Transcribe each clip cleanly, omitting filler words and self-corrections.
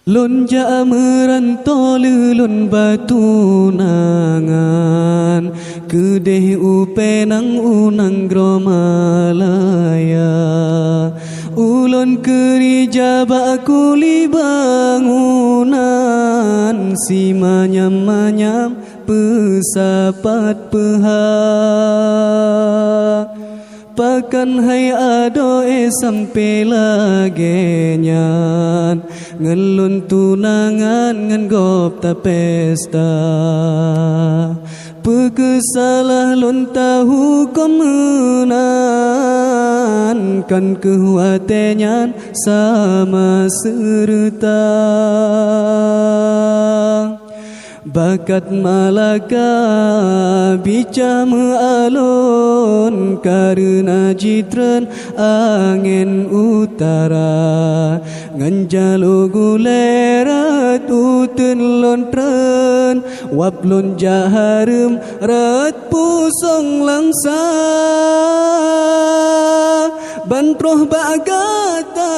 Lon ja merantau lelon batu nangan kedeh upenang unang gromalaya ulon kerja bakuli bangunan si manyam-manyam pesapat peha pakan hai adoe sampai lagi nyan ngelun tunangan ngan gop ta pesta pekesalah lon tahu komenan kan kehuatenyan sama serta bakat Malaka bica mealon karena jitren angin utara nganjalo gulerat uten lontren waplon jaharum rat pusong langsa bantroh bagata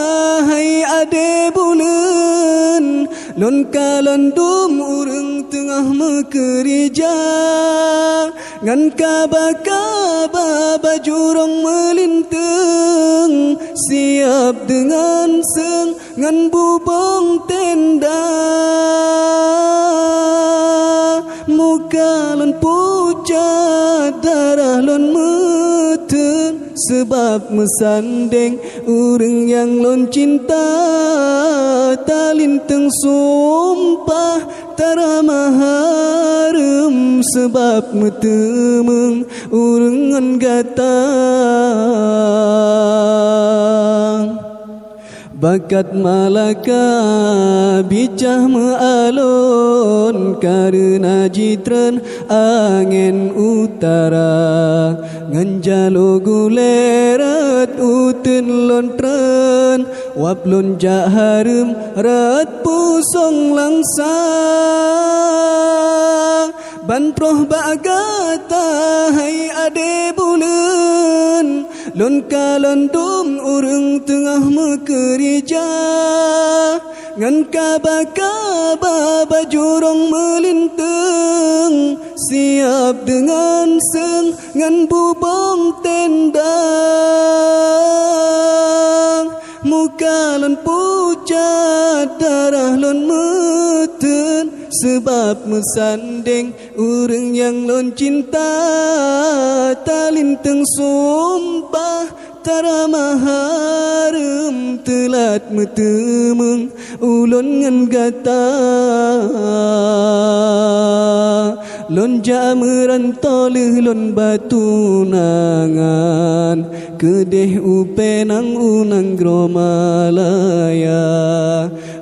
hai ade bulen lon kalandum urang tengah mekerja ngan kaba-kaba bajurong melintang siap dengan seng ngan bubong tenda muka lon pucat darah lon meten sebab mesandeng urang yang lon cinta talinteng sumpah tara maharem sebab metemeng urang gata bakat Malaka bicah mealon karena jitren angin utara nganjalo gulerat uten lontren waplon jaharum rat pusong langsa bantroh bagata hai ade bulen lon kalandum urang tengah mekerja ngan kaba-kaba bajurong melintang siap dengan seng ngan bubong tenda muka lon pucat darah lon meten sebab mesandeng urang yang lon cinta talinteng sumpah tara maharem telat metemeng ulon ngan gata lon ja merantau lon batu nangan kedeh upenang unang gromalaya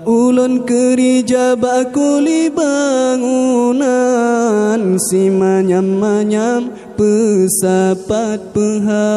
ulon kerja bakuli bangunan si manyam-manyam pesapat peha